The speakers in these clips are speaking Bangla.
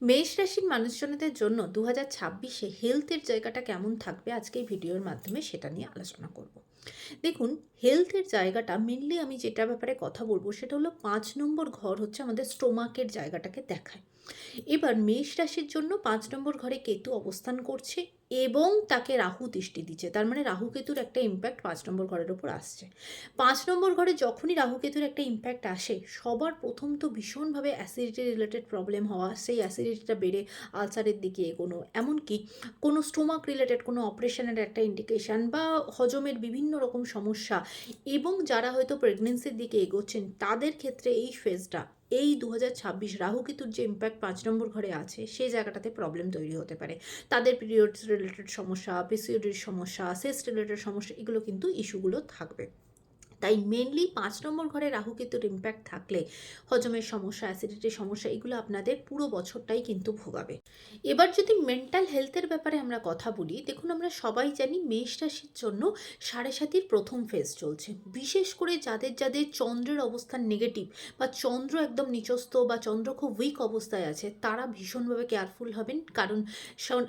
মেষ রাশির মানুষজনদের জন্য 2026-এ হেলথের জায়গাটা কেমন থাকবে আজকে এই ভিডিওর মাধ্যমে সেটা নিয়ে আলোচনা করব। দেখুন, হেলথের জায়গাটা মেনলি আমি যেটা ব্যাপারে কথা বলবো সেটা হলো 5 নম্বর ঘর হচ্ছে আমাদের স্টোমাকের জায়গাটাকে দেখায়। এবার মেষ রাশির জন্য 5 নম্বর ঘরে কেতু অবস্থান করছে এবং তাকে রাহু দৃষ্টি দিচ্ছে, তার মানে রাহু কেতুর একটা ইম্প্যাক্ট 5 নম্বর ঘরের ওপর আসছে। 5 নম্বর ঘরে যখনই রাহু কেতুর একটা ইম্প্যাক্ট আসে, সবার প্রথম তো ভীষণভাবে অ্যাসিডিটি রিলেটেড প্রবলেম হওয়া, সেই অ্যাসিডিটিটা বেড়ে আলসারের দিকে এগোনো, এমনকি কোনো স্টোমাক রিলেটেড কোনো অপারেশনের একটা ইন্ডিকেশান বা হজমের বিভিন্ন রকম সমস্যা, এবং যারা হয়তো প্রেগনেন্সির দিকে এগোচ্ছেন তাদের ক্ষেত্রে এই ফেজটা, এই 2026 রাহু কেতুর যে ইম্প্যাক্ট 5 নম্বর ঘরে আছে সেই জায়গাটাতে প্রবলেম তৈরি হতে পারে। তাদের পিরিয়ডস রিলেটেড সমস্যা, পিসিওডির সমস্যা, সেক্স রিলেটেড সমস্যা, এগুলো কিন্তু ইস্যুগুলো থাকবে। তাই মেনলি 5 নম্বর ঘরে রাহু কেতুর ইম্প্যাক্ট থাকলে হজমের সমস্যা, অ্যাসিডিটির সমস্যা, এগুলো আপনাদের পুরো বছরটাই কিন্তু ভোগাবে। এবার যদি মেন্টাল হেলথের ব্যাপারে আমরা কথা বলি, দেখুন আমরা সবাই জানি মেষ রাশির জন্য সাড়ে সাতির প্রথম ফেজ চলছে। বিশেষ করে যাদের যাদের চন্দ্রের অবস্থান নেগেটিভ বা চন্দ্র একদম নিচস্থ বা চন্দ্র খুব উইক অবস্থায় আছে, তারা ভীষণভাবে কেয়ারফুল হবেন। কারণ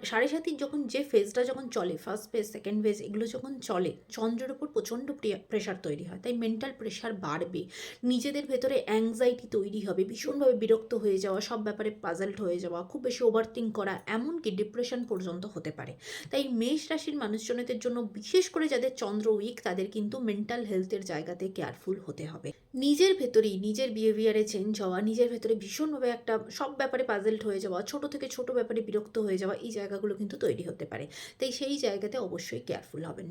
সাড়ে সাতির যখন যে ফেজটা যখন চলে, ফার্স্ট ফেজ, সেকেন্ড ফেজ, এগুলো যখন চলে, চন্দ্রের ওপর প্রচণ্ড প্রেশার তৈরি হয়, তাই মেন্টাল প্রেশার বাড়বে। নিজেদের ভেতরে অ্যাংজাইটি তৈরি হবে, ভীষণভাবে বিরক্ত হয়ে যাওয়া, সব ব্যাপারে পাজলড হয়ে যাওয়া, খুব বেশি ওভারথিঙ্ক করা, এমনকি ডিপ্রেশন পর্যন্ত হতে পারে। তাই মেষ রাশির মানুষজনদের জন্য, বিশেষ করে যাদের চন্দ্র উইক, তাদের কিন্তু মেন্টাল হেলথের জায়গাতে কেয়ারফুল হতে হবে। নিজের ভেতরেই নিজের বিহেভিয়ারে চেঞ্জ হওয়া, নিজের ভেতরে ভীষণভাবে একটা সব ব্যাপারে পাজলড হয়ে যাওয়া, ছোট থেকে ছোট ব্যাপারে বিরক্ত হয়ে যাওয়া, এই জায়গাগুলো কিন্তু তৈরি হতে পারে। তাই সেই জায়গাতে অবশ্যই কেয়ারফুল হবেন।